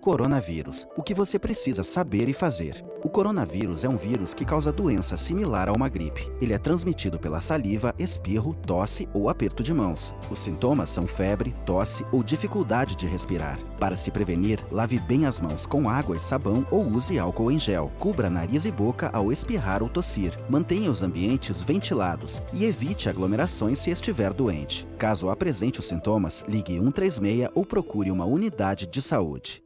Coronavírus. O que você precisa saber e fazer. O coronavírus é um vírus que causa doença similar a uma gripe. Ele é transmitido pela saliva, espirro, tosse ou aperto de mãos. Os sintomas são febre, tosse ou dificuldade de respirar. Para se prevenir, lave bem as mãos com água e sabão ou use álcool em gel. Cubra nariz e boca ao espirrar ou tossir. Mantenha os ambientes ventilados e evite aglomerações se estiver doente. Caso apresente os sintomas, ligue 136 ou procure uma unidade de saúde.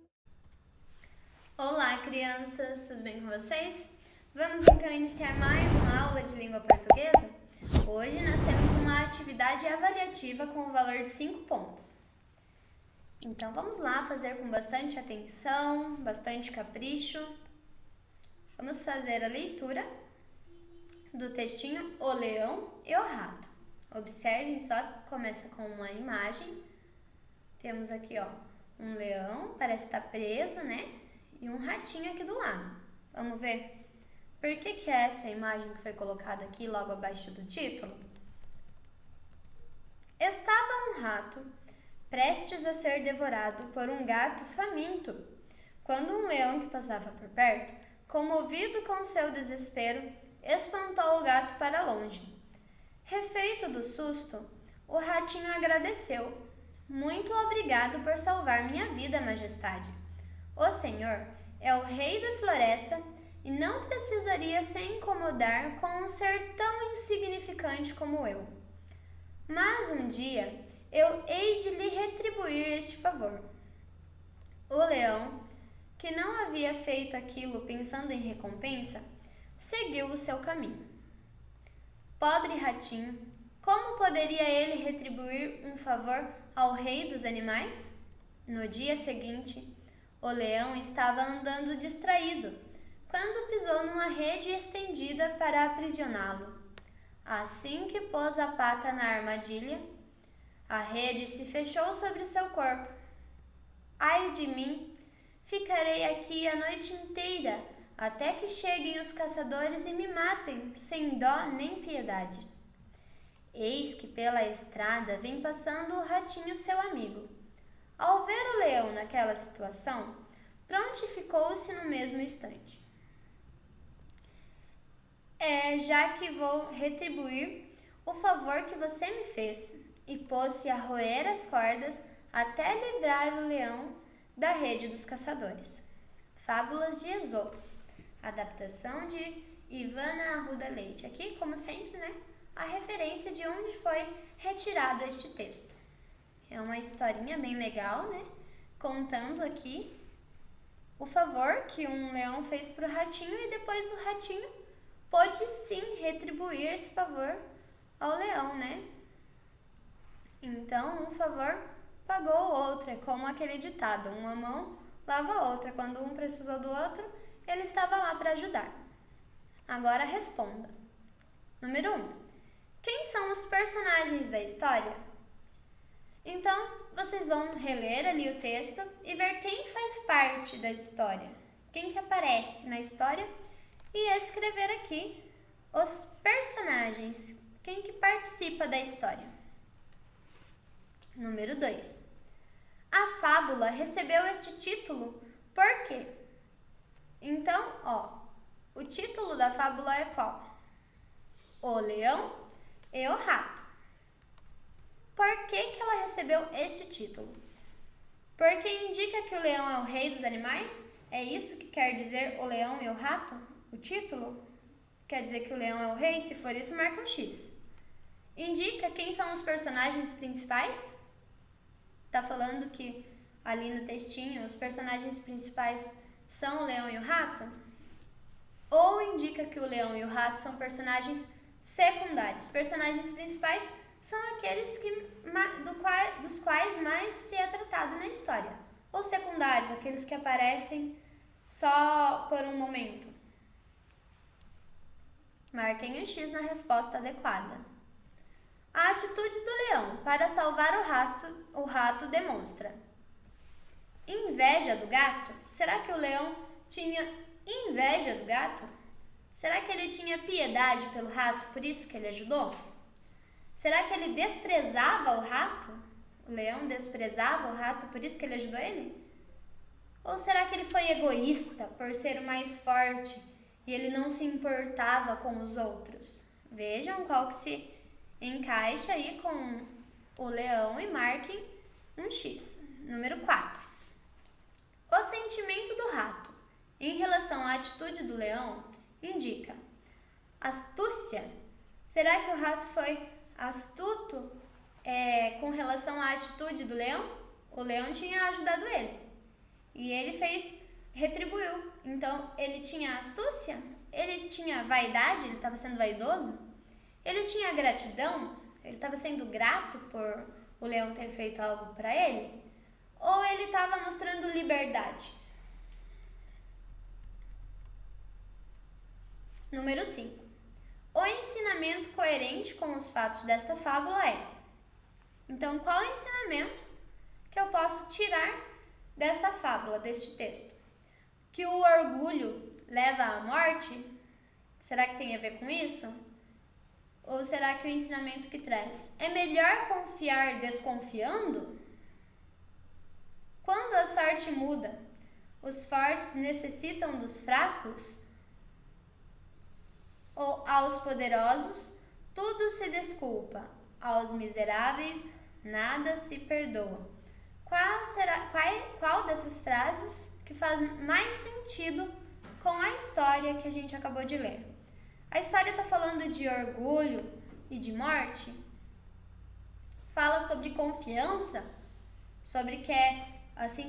Olá, crianças! Tudo bem com vocês? Vamos então iniciar mais uma aula de língua portuguesa? Hoje nós temos uma atividade avaliativa com o valor de 5 pontos. Então vamos lá fazer com bastante atenção, bastante capricho. Vamos fazer a leitura do textinho O Leão e o Rato. Observem só, começa com uma imagem. Temos aqui, um leão, parece estar preso, né? E um ratinho aqui do lado. Vamos ver por que é essa imagem que foi colocada aqui logo abaixo do título? Estava um rato prestes a ser devorado por um gato faminto, quando um leão que passava por perto, comovido com seu desespero, espantou o gato para longe. Refeito do susto, o ratinho agradeceu. Muito obrigado por salvar minha vida, majestade. O senhor é o rei da floresta e não precisaria se incomodar com um ser tão insignificante como eu. Mas um dia eu hei de lhe retribuir este favor. O leão, que não havia feito aquilo pensando em recompensa, seguiu o seu caminho. Pobre ratinho, como poderia ele retribuir um favor ao rei dos animais? No dia seguinte, o leão estava andando distraído, quando pisou numa rede estendida para aprisioná-lo. Assim que pôs a pata na armadilha, a rede se fechou sobre o seu corpo. Ai de mim, ficarei aqui a noite inteira, até que cheguem os caçadores e me matem, sem dó nem piedade. Eis que pela estrada vem passando o ratinho, seu amigo. Ao ver o leão naquela situação, prontificou-se no mesmo instante. Já que vou retribuir o favor que você me fez, e pôs-se a roer as cordas até livrar o leão da rede dos caçadores. Fábulas de Esopo, adaptação de Ivana Arruda Leite. Aqui, como sempre, né, a referência de onde foi retirado este texto. É uma historinha bem legal, né? Contando aqui o favor que um leão fez para o ratinho e depois o ratinho pôde sim retribuir esse favor ao leão, né? Então, um favor pagou o outro. É como aquele ditado, uma mão lava a outra. Quando um precisou do outro, ele estava lá para ajudar. Agora responda. Número 1. Quem são os personagens da história? Então, vocês vão reler ali o texto e ver quem faz parte da história, quem que aparece na história e escrever aqui os personagens, quem que participa da história. Número 2. A fábula recebeu este título por quê? Então, o título da fábula é qual? O Leão e o Rato. Por que ela recebeu este título? Porque indica que o leão é o rei dos animais? É isso que quer dizer o leão e o rato? O título? Quer dizer que o leão é o rei? Se for isso, marca um X. Indica quem são os personagens principais? Tá falando que ali no textinho os personagens principais são o leão e o rato? Ou indica que o leão e o rato são personagens secundários? Personagens principais são aqueles dos quais mais se é tratado na história. Ou secundários, aqueles que aparecem só por um momento. Marquem um X na resposta adequada. A atitude do leão para salvar o rato demonstra inveja do gato? Será que o leão tinha inveja do gato? Será que ele tinha piedade pelo rato, por isso que ele ajudou? Será que ele desprezava o rato? O leão desprezava o rato, por isso que ele ajudou ele? Ou será que ele foi egoísta por ser o mais forte e ele não se importava com os outros? Vejam qual que se encaixa aí com o leão e marquem um X. Número 4. O sentimento do rato em relação à atitude do leão indica astúcia. Será que o rato foi astuto com relação à atitude do leão? O leão tinha ajudado ele e ele retribuiu. Então, ele tinha astúcia? Ele tinha vaidade? Ele estava sendo vaidoso? Ele tinha gratidão? Ele estava sendo grato por o leão ter feito algo para ele? Ou ele estava mostrando liberdade? Número 5. O ensinamento coerente com os fatos desta fábula é... Então, qual é o ensinamento que eu posso tirar desta fábula, deste texto? Que o orgulho leva à morte? Será que tem a ver com isso? Ou será que o ensinamento que traz é melhor confiar desconfiando? Quando a sorte muda, os fortes necessitam dos fracos? Ou aos poderosos tudo se desculpa, aos miseráveis nada se perdoa? Qual dessas frases que faz mais sentido com a história que a gente acabou de ler? A história está falando de orgulho e de morte? Fala sobre confiança? Sobre que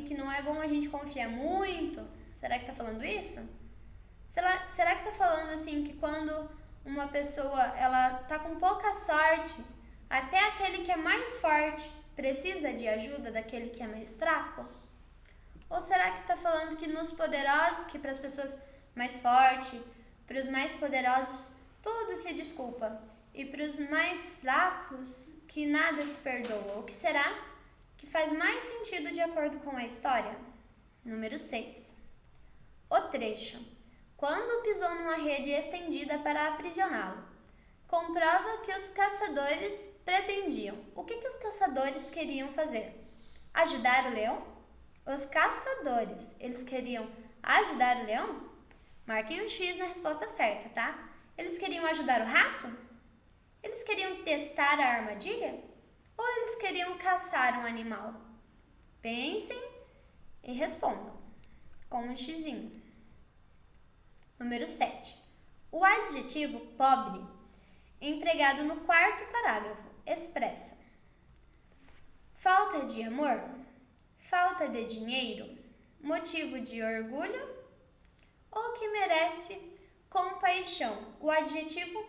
que não é bom a gente confiar muito? Será que está falando isso? Será que está falando assim que quando uma pessoa ela tá com pouca sorte, até aquele que é mais forte precisa de ajuda daquele que é mais fraco? Ou será que está falando que nos poderosos, que para as pessoas mais fortes, para os mais poderosos, tudo se desculpa, e para os mais fracos, que nada se perdoa? O que será que faz mais sentido de acordo com a história? Número 6. O trecho. Quando pisou numa rede estendida para aprisioná-lo, comprova que os caçadores pretendiam. O que os caçadores queriam fazer? Ajudar o leão? Os caçadores, eles queriam ajudar o leão? Marquem um X na resposta certa, tá? Eles queriam ajudar o rato? Eles queriam testar a armadilha? Ou eles queriam caçar um animal? Pensem e respondam com um xizinho. Número 7. O adjetivo pobre, empregado no quarto parágrafo, expressa falta de amor, falta de dinheiro, motivo de orgulho ou que merece compaixão. O adjetivo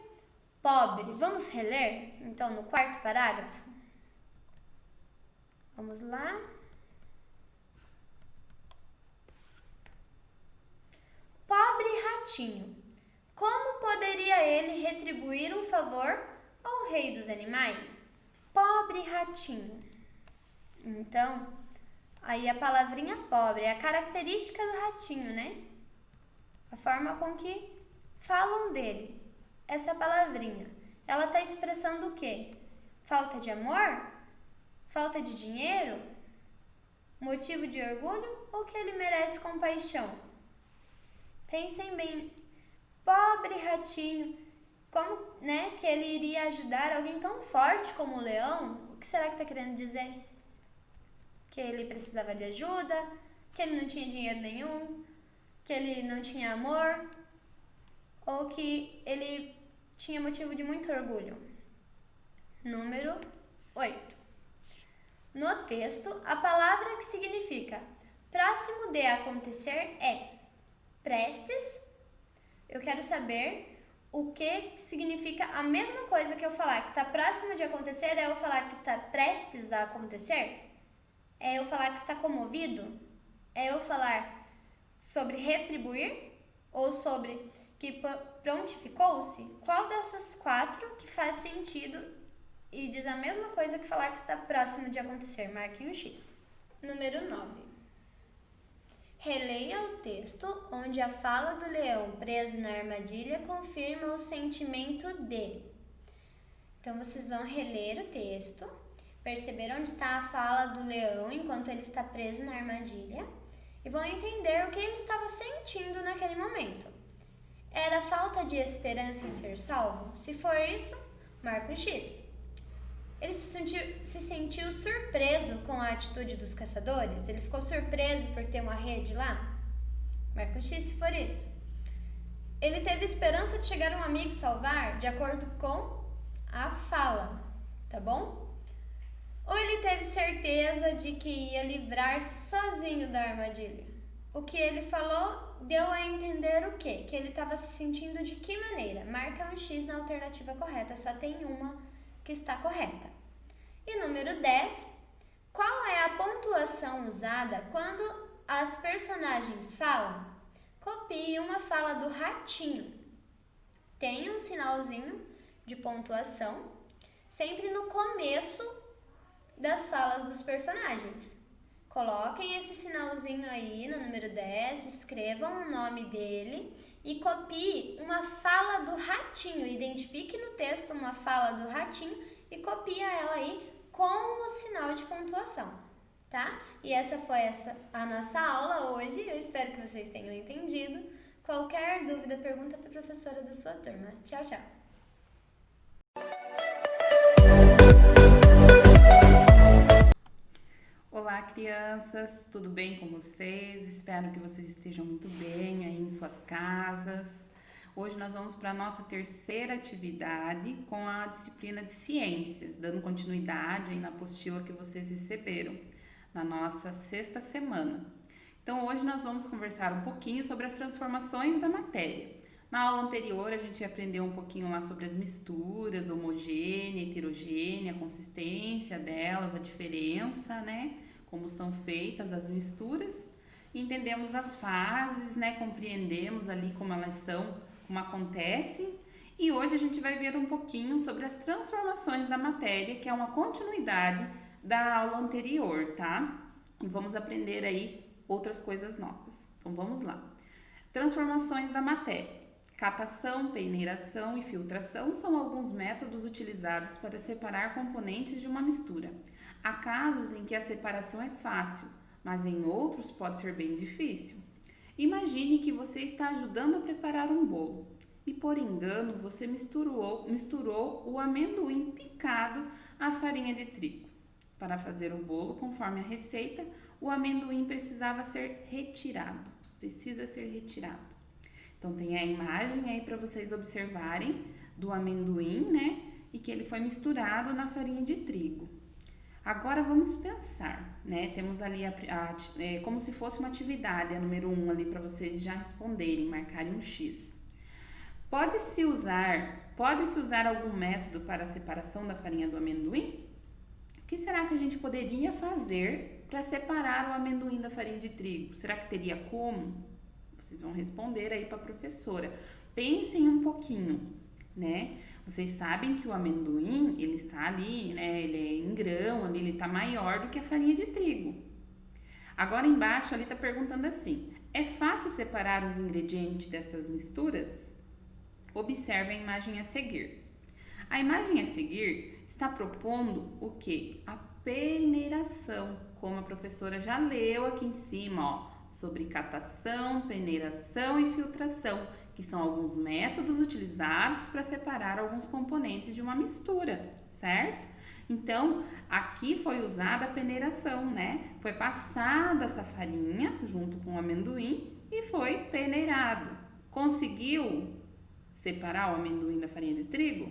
pobre, vamos reler então no quarto parágrafo? Vamos lá. Pobre ratinho, como poderia ele retribuir um favor ao rei dos animais? Pobre ratinho. Então, aí a palavrinha pobre é a característica do ratinho, né? A forma com que falam dele. Essa palavrinha, ela está expressando o quê? Falta de amor? Falta de dinheiro? Motivo de orgulho? Ou que ele merece compaixão? Pensem bem, pobre ratinho, como que ele iria ajudar alguém tão forte como o leão? O que será que está querendo dizer? Que ele precisava de ajuda, que ele não tinha dinheiro nenhum, que ele não tinha amor, ou que ele tinha motivo de muito orgulho? Número 8. No texto, a palavra que significa próximo de acontecer é prestes. Eu quero saber o que significa a mesma coisa que eu falar que está próximo de acontecer, é eu falar que está prestes a acontecer? É eu falar que está comovido? É eu falar sobre retribuir? Ou sobre que prontificou-se? Qual dessas 4 que faz sentido e diz a mesma coisa que falar que está próximo de acontecer? Marquem um X. Número 9. Releia o texto onde a fala do leão preso na armadilha confirma o sentimento de. Então, vocês vão reler o texto, perceber onde está a fala do leão enquanto ele está preso na armadilha e vão entender o que ele estava sentindo naquele momento. Era falta de esperança em ser salvo? Se for isso, marca um X. Ele se sentiu surpreso com a atitude dos caçadores? Ele ficou surpreso por ter uma rede lá? Marca um X se for isso. Ele teve esperança de chegar um amigo e salvar, de acordo com a fala, tá bom? Ou ele teve certeza de que ia livrar-se sozinho da armadilha? O que ele falou deu a entender o quê? Que ele estava se sentindo de que maneira? Marca um X na alternativa correta, só tem uma que está correta. E número 10, qual é a pontuação usada quando as personagens falam? Copie uma fala do ratinho. Tem um sinalzinho de pontuação sempre no começo das falas dos personagens. Coloquem esse sinalzinho aí no número 10, escrevam o nome dele e copie uma fala do ratinho. Identifique no texto uma fala do ratinho e copie ela aí com o sinal de pontuação, tá? E essa foi a nossa aula hoje. Eu espero que vocês tenham entendido. Qualquer dúvida, pergunta para a professora da sua turma. Tchau, tchau! Olá, crianças, tudo bem com vocês? Espero que vocês estejam muito bem aí em suas casas. Hoje nós vamos para a nossa terceira atividade com a disciplina de ciências, dando continuidade aí na apostila que vocês receberam na nossa sexta semana. Então hoje nós vamos conversar um pouquinho sobre as transformações da matéria. Na aula anterior a gente aprendeu um pouquinho lá sobre as misturas, homogênea, heterogênea, a consistência delas, a diferença, né? Como são feitas as misturas. Entendemos as fases, né? Compreendemos ali como elas são, como acontecem. E hoje a gente vai ver um pouquinho sobre as transformações da matéria, que é uma continuidade da aula anterior, tá? E vamos aprender aí outras coisas novas. Então vamos lá. Transformações da matéria. Catação, peneiração e filtração são alguns métodos utilizados para separar componentes de uma mistura. Há casos em que a separação é fácil, mas em outros pode ser bem difícil. Imagine que você está ajudando a preparar um bolo e, por engano, você misturou o amendoim picado à farinha de trigo. Para fazer o bolo conforme a receita, o amendoim precisa ser retirado. Então tem a imagem aí para vocês observarem do amendoim, né? E que ele foi misturado na farinha de trigo. Agora vamos pensar, né? Temos ali como se fosse uma atividade, a número 1 ali para vocês já responderem, marcarem um X. Pode-se usar algum método para a separação da farinha do amendoim? O que será que a gente poderia fazer para separar o amendoim da farinha de trigo? Será que teria como? Vocês vão responder aí para a professora. Pensem um pouquinho, né? Vocês sabem que o amendoim, ele está ali, né? Ele é em grão, ali ele está maior do que a farinha de trigo. Agora embaixo ali está perguntando assim: é fácil separar os ingredientes dessas misturas? Observe a imagem a seguir. A imagem a seguir está propondo o quê? A peneiração, como a professora já leu aqui em cima, ó. Sobre catação, peneiração e filtração, que são alguns métodos utilizados para separar alguns componentes de uma mistura, certo? Então, aqui foi usada a peneiração, né? Foi passada essa farinha junto com o amendoim e foi peneirado. Conseguiu separar o amendoim da farinha de trigo?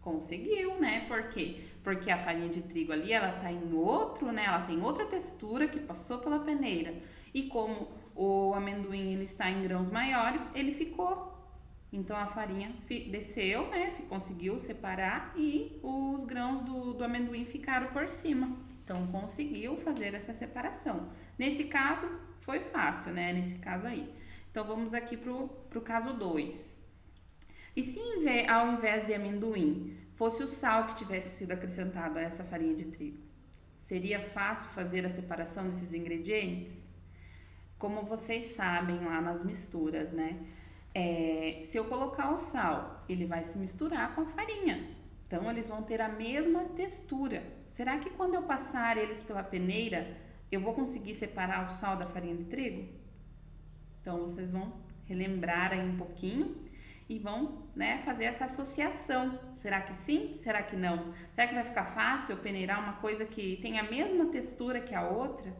Conseguiu, né? Por quê? Porque a farinha de trigo ali, ela tá em outro, né? Ela tem outra textura que passou pela peneira. E como o amendoim ele está em grãos maiores, ele ficou. Então a farinha desceu, né? Conseguiu separar e os grãos do amendoim ficaram por cima. Então conseguiu fazer essa separação. Nesse caso foi fácil, né? Nesse caso aí. Então vamos aqui pro caso 2. E se ao invés de amendoim fosse o sal que tivesse sido acrescentado a essa farinha de trigo? Seria fácil fazer a separação desses ingredientes? Como vocês sabem lá nas misturas, né? Se eu colocar o sal, ele vai se misturar com a farinha. Então, eles vão ter a mesma textura. Será que quando eu passar eles pela peneira, eu vou conseguir separar o sal da farinha de trigo? Então, vocês vão relembrar aí um pouquinho e vão, né, fazer essa associação. Será que sim? Será que não? Será que vai ficar fácil eu peneirar uma coisa que tem a mesma textura que a outra?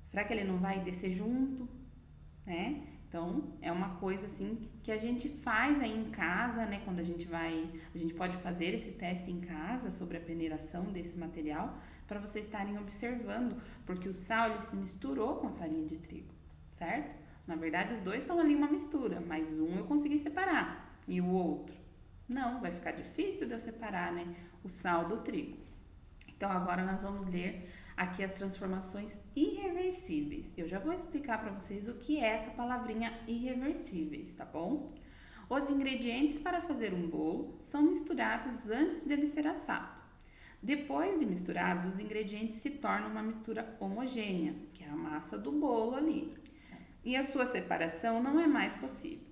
Será que ele não vai descer junto? Né? Então, é uma coisa assim que a gente faz aí em casa, né? Quando a gente pode fazer esse teste em casa sobre a peneiração desse material para vocês estarem observando, porque o sal ele se misturou com a farinha de trigo, certo? Na verdade, os dois são ali uma mistura, mas um eu consegui separar e o outro não, vai ficar difícil de eu separar, né? O sal do trigo. Então, agora nós vamos ler aqui as transformações irreversíveis. Eu já vou explicar para vocês o que é essa palavrinha irreversíveis, tá bom? Os ingredientes para fazer um bolo são misturados antes dele ser assado. Depois de misturados, os ingredientes se tornam uma mistura homogênea, que é a massa do bolo ali. E a sua separação não é mais possível.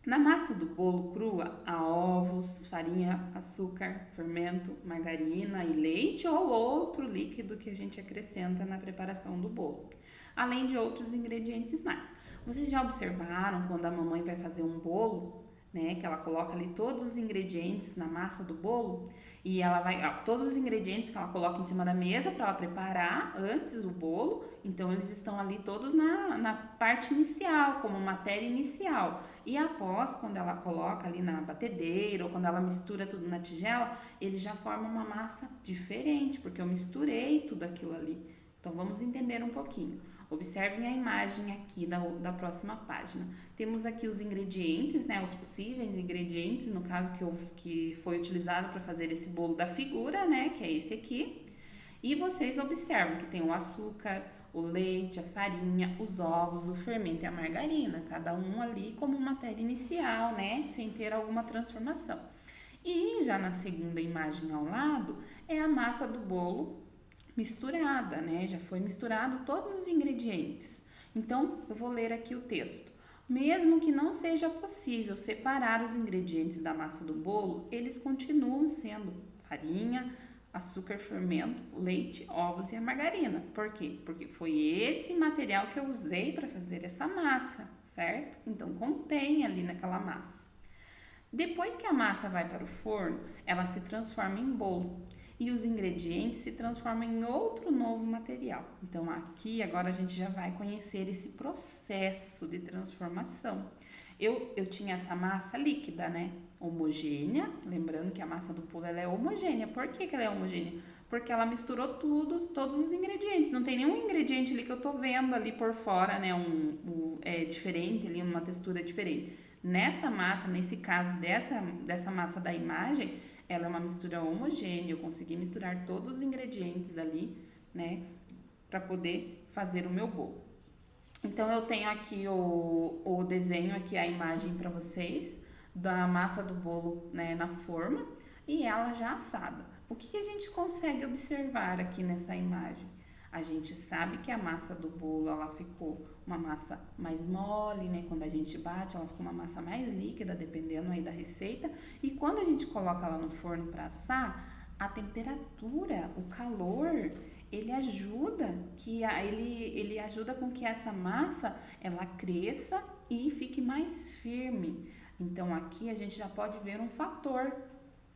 Na massa do bolo crua, há ovos, farinha, açúcar, fermento, margarina e leite ou outro líquido que a gente acrescenta na preparação do bolo, além de outros ingredientes mais. Vocês já observaram quando a mamãe vai fazer um bolo, né, que ela coloca ali todos os ingredientes na massa do bolo e ela todos os ingredientes que ela coloca em cima da mesa para ela preparar antes o bolo, então eles estão ali todos na parte inicial, como matéria inicial. E após, quando ela coloca ali na batedeira ou quando ela mistura tudo na tigela, ele já forma uma massa diferente, porque eu misturei tudo aquilo ali. Então vamos entender um pouquinho. Observem a imagem aqui da próxima página. Temos aqui os ingredientes, né, os possíveis ingredientes, no caso que foi utilizado para fazer esse bolo da figura, né, que é esse aqui. E vocês observam que tem o açúcar, o leite, a farinha, os ovos, o fermento e a margarina, cada um ali como matéria inicial, né, sem ter alguma transformação. E já na segunda imagem ao lado é a massa do bolo misturada, né? Já foi misturado todos os ingredientes. Então, eu vou ler aqui o texto. Mesmo que não seja possível separar os ingredientes da massa do bolo, eles continuam sendo farinha, açúcar, fermento, leite, ovos e a margarina. Por quê? Porque foi esse material que eu usei para fazer essa massa, certo? Então, contém ali naquela massa. Depois que a massa vai para o forno, ela se transforma em bolo e os ingredientes se transformam em outro novo material. Então, aqui agora a gente já vai conhecer esse processo de transformação. Eu tinha essa massa líquida, né? Homogênea, lembrando que a massa do bolo ela é homogênea. Por que ela é homogênea? Porque ela misturou todos os ingredientes. Não tem nenhum ingrediente ali que eu tô vendo ali por fora, né? É diferente ali, uma textura diferente. Nessa massa, nesse caso dessa massa da imagem, ela é uma mistura homogênea, eu consegui misturar todos os ingredientes ali, né, para poder fazer o meu bolo. Então, eu tenho aqui o desenho, aqui a imagem para vocês, da massa do bolo, né, na forma, e ela já assada. O que a gente consegue observar aqui nessa imagem? A gente sabe que a massa do bolo, ela ficou uma massa mais mole, né? Quando a gente bate, ela fica uma massa mais líquida, dependendo aí da receita. E quando a gente coloca ela no forno para assar, a temperatura, o calor, ele ajuda ele ajuda com que essa massa, ela cresça e fique mais firme. Então, aqui a gente já pode ver um fator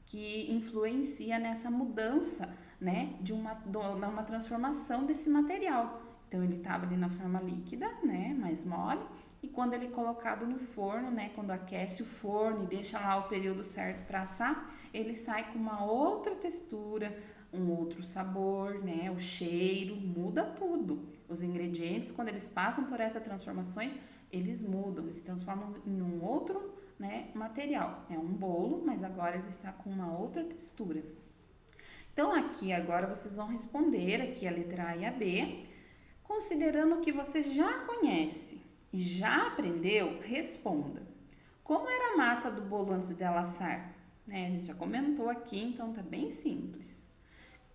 que influencia nessa mudança, né, de uma transformação desse material. Então, ele estava ali na forma líquida, né, mais mole, e quando ele é colocado no forno, né, quando aquece o forno e deixa lá o período certo para assar, ele sai com uma outra textura, um outro sabor, né, o cheiro, muda tudo. Os ingredientes, quando eles passam por essas transformações, eles mudam, eles se transformam em um outro, né, material. É um bolo, mas agora ele está com uma outra textura. Então, aqui agora vocês vão responder aqui a letra A e a B, considerando o que você já conhece e já aprendeu, responda. Como era a massa do bolo antes dela assar? Né, a gente já comentou aqui, então tá bem simples.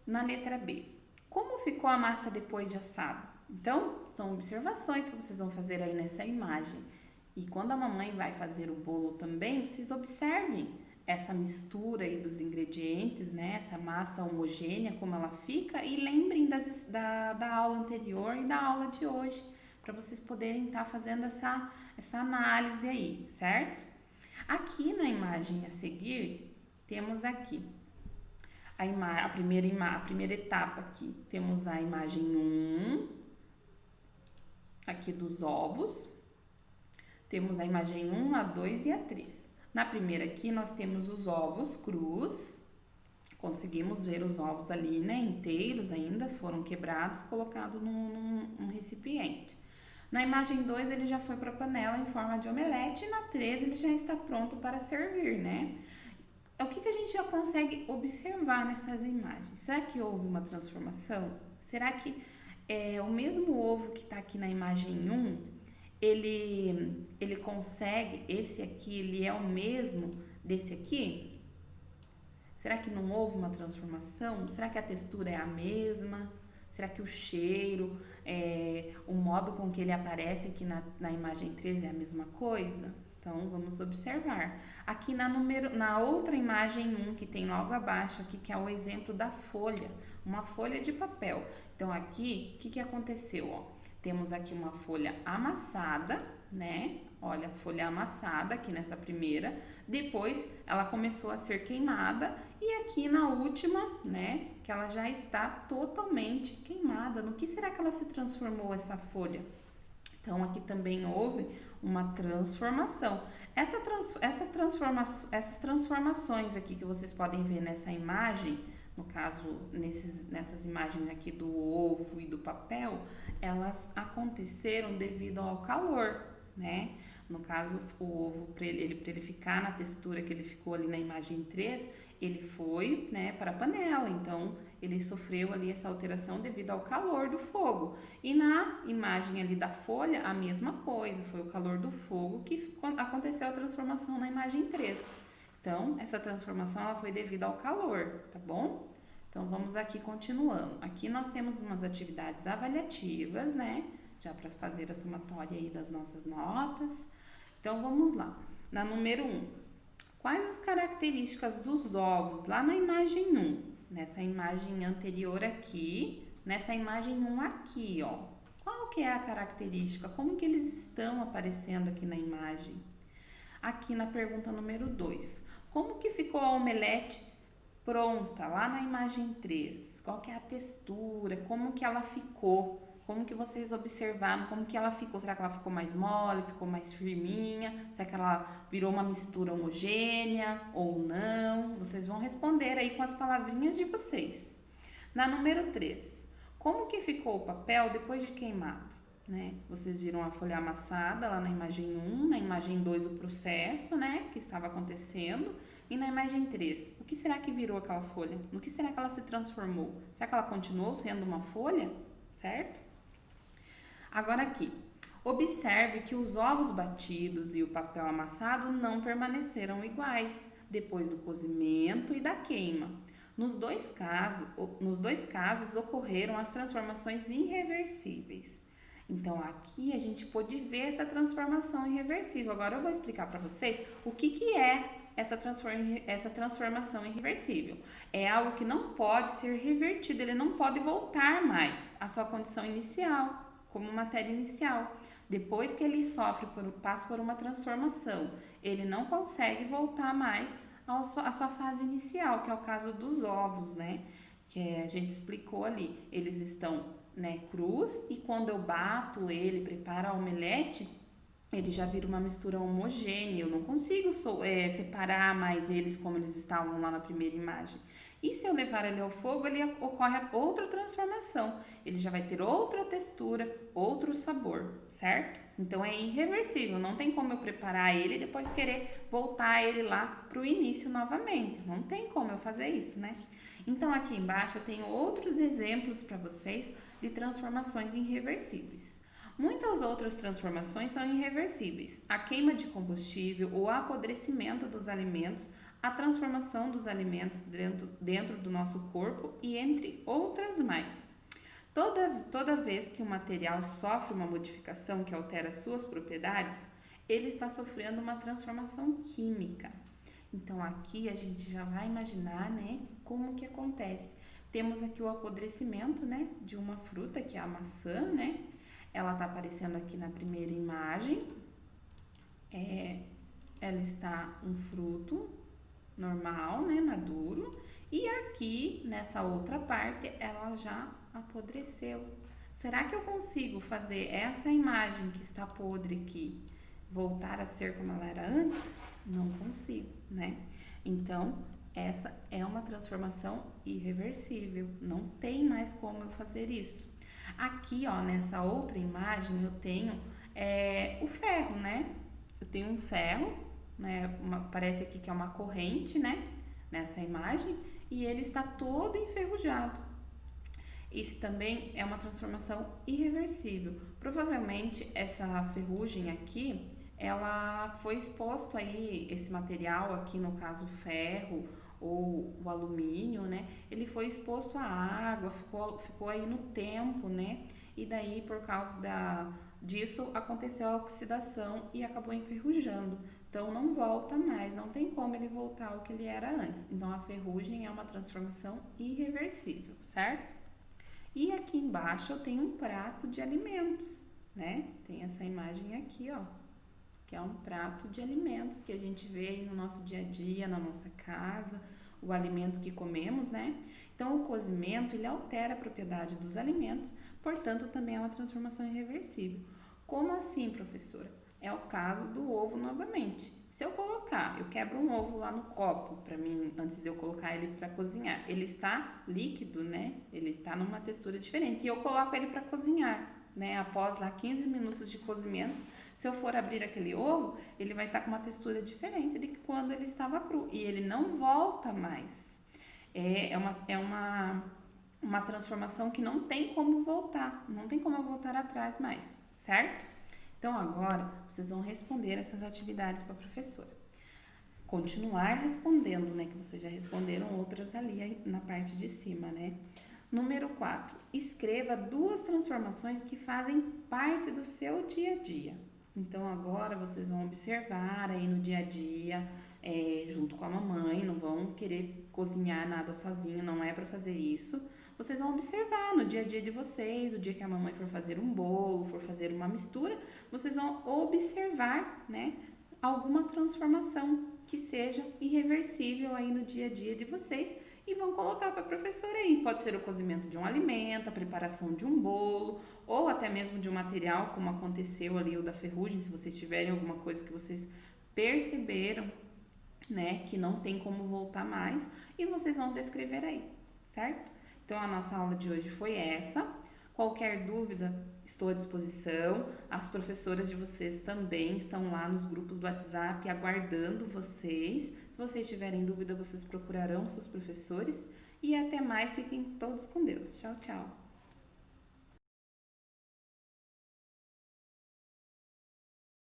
Na letra B, como ficou a massa depois de assada? Então, são observações que vocês vão fazer aí nessa imagem. E quando a mamãe vai fazer o bolo também, vocês observem essa mistura aí dos ingredientes, né? Essa massa homogênea, como ela fica, e lembrem das da aula anterior e da aula de hoje, para vocês poderem estar fazendo essa análise aí, certo? Aqui na imagem a seguir, temos aqui a primeira etapa aqui. Temos a imagem 1, aqui dos ovos. Temos a imagem 1, a 2 e a 3. Na primeira aqui, nós temos os ovos crus. Conseguimos ver os ovos ali, né, inteiros ainda, foram quebrados, colocados num recipiente. Na imagem 2, ele já foi para a panela em forma de omelete, e na 3 ele já está pronto para servir, né? O que a gente já consegue observar nessas imagens? Será que houve uma transformação? Será que o mesmo ovo que está aqui na imagem 1, ele consegue, esse aqui, ele é o mesmo desse aqui? Será que não houve uma transformação? Será que a textura é a mesma? Será que o cheiro, o modo com que ele aparece aqui na imagem 3 é a mesma coisa? Então, vamos observar. Aqui na outra imagem 1, que tem logo abaixo aqui, que é o exemplo da folha, uma folha de papel. Então, aqui, o que aconteceu? Ó? Temos aqui uma folha amassada, né? Olha, folha amassada aqui nessa primeira. Depois, ela começou a ser queimada. E aqui na última, né? Que ela já está totalmente queimada. No que será que ela se transformou, essa folha? Então, aqui também houve uma transformação. Essas transformações aqui que vocês podem ver nessa imagem, no caso, nessas imagens aqui do ovo e do papel, elas aconteceram devido ao calor, né? No caso, o ovo, para ele ficar na textura que ele ficou ali na imagem 3, ele foi, né, para a panela. Então, ele sofreu ali essa alteração devido ao calor do fogo. E na imagem ali da folha, a mesma coisa. Foi o calor do fogo que aconteceu a transformação na imagem 3. Então, essa transformação ela foi devido ao calor, tá bom? Então, vamos aqui continuando. Aqui nós temos umas atividades avaliativas, né? Já para fazer a somatória aí das nossas notas. Então, vamos lá. Na número 1, quais as características dos ovos lá na imagem 1? Nessa imagem anterior aqui, nessa imagem 1 aqui, ó. Qual que é a característica? Como que eles estão aparecendo aqui na imagem? Aqui na pergunta número 2, como que ficou a omelete pronta lá na imagem 3? Qual que é a textura? Como que ela ficou? Como que vocês observaram? Como que ela ficou? Será que ela ficou mais mole? Ficou mais firminha? Será que ela virou uma mistura homogênea ou não? Vocês vão responder aí com as palavrinhas de vocês. Na número 3, como que ficou o papel depois de queimado? Né? Vocês viram a folha amassada lá na imagem 1, na imagem 2 o processo, né, que estava acontecendo, e na imagem 3, o que será que virou aquela folha? No que será que ela se transformou? Será que ela continuou sendo uma folha? Certo? Agora aqui, observe que os ovos batidos e o papel amassado não permaneceram iguais depois do cozimento e da queima. Nos dois casos ocorreram as transformações irreversíveis. Então, aqui a gente pôde ver essa transformação irreversível. Agora eu vou explicar para vocês o que é essa transformação irreversível. É algo que não pode ser revertido, ele não pode voltar mais à sua condição inicial, como matéria inicial. Depois que ele passa por uma transformação, ele não consegue voltar mais à sua fase inicial, que é o caso dos ovos, né? Que a gente explicou ali. Eles estão, né, crus, e quando eu bato ele, preparo a omelete, ele já vira uma mistura homogênea. Eu não consigo separar mais eles como eles estavam lá na primeira imagem. E se eu levar ele ao fogo, ocorre outra transformação. Ele já vai ter outra textura, outro sabor, certo? Então, é irreversível. Não tem como eu preparar ele e depois querer voltar ele lá para o início novamente. Não tem como eu fazer isso, né? Então, aqui embaixo eu tenho outros exemplos para vocês de transformações irreversíveis. Muitas outras transformações são irreversíveis. A queima de combustível, o apodrecimento dos alimentos, a transformação dos alimentos dentro do nosso corpo e entre outras mais. Toda vez que um material sofre uma modificação que altera suas propriedades, ele está sofrendo uma transformação química. Então, aqui a gente já vai imaginar, né, como que acontece. Temos aqui o apodrecimento, né, de uma fruta, que é a maçã, né? Ela tá aparecendo aqui na primeira imagem. Ela está um fruto normal, né, maduro. E aqui, nessa outra parte, ela já apodreceu. Será que eu consigo fazer essa imagem que está podre aqui voltar a ser como ela era antes? Não consigo, né? Então, essa é uma transformação irreversível. Não tem mais como eu fazer isso. Aqui, ó, nessa outra imagem, eu tenho o ferro, né? Eu tenho um ferro, né? Parece aqui que é uma corrente, né? Nessa imagem. E ele está todo enferrujado. Isso também é uma transformação irreversível. Provavelmente essa ferrugem aqui, ela foi exposto aí, esse material aqui, no caso o ferro ou o alumínio, né? Ele foi exposto à água, ficou aí no tempo, né? E daí, por causa disso, aconteceu a oxidação e acabou enferrujando. Então, não volta mais, não tem como ele voltar ao que ele era antes. Então, a ferrugem é uma transformação irreversível, certo? E aqui embaixo eu tenho um prato de alimentos, né? Tem essa imagem aqui, ó, que é um prato de alimentos que a gente vê aí no nosso dia a dia, na nossa casa, o alimento que comemos, né? Então, o cozimento, ele altera a propriedade dos alimentos, portanto, também é uma transformação irreversível. Como assim, professora? É o caso do ovo novamente. Se eu quebro um ovo lá no copo, para mim, antes de eu colocar ele para cozinhar, ele está líquido, né? Ele está numa textura diferente. E eu coloco ele para cozinhar, né? Após lá 15 minutos de cozimento, se eu for abrir aquele ovo, ele vai estar com uma textura diferente de quando ele estava cru. E ele não volta mais. É uma transformação que não tem como voltar. Não tem como eu voltar atrás mais, certo? Então, agora, vocês vão responder essas atividades para a professora. Continuar respondendo, né? Que vocês já responderam outras ali na parte de cima, né? Número 4. Escreva 2 transformações que fazem parte do seu dia a dia. Então, agora vocês vão observar aí no dia a dia, junto com a mamãe, não vão querer cozinhar nada sozinho, não é para fazer isso. Vocês vão observar no dia a dia de vocês, o dia que a mamãe for fazer um bolo, for fazer uma mistura, vocês vão observar, né, alguma transformação que seja irreversível aí no dia a dia de vocês e vão colocar para a professora aí. Pode ser o cozimento de um alimento, a preparação de um bolo, ou até mesmo de um material, como aconteceu ali o da ferrugem, se vocês tiverem alguma coisa que vocês perceberam, né, que não tem como voltar mais, e vocês vão descrever aí, certo? Então, a nossa aula de hoje foi essa. Qualquer dúvida, estou à disposição. As professoras de vocês também estão lá nos grupos do WhatsApp aguardando vocês. Se vocês tiverem dúvida, vocês procurarão seus professores. E até mais, fiquem todos com Deus. Tchau, tchau.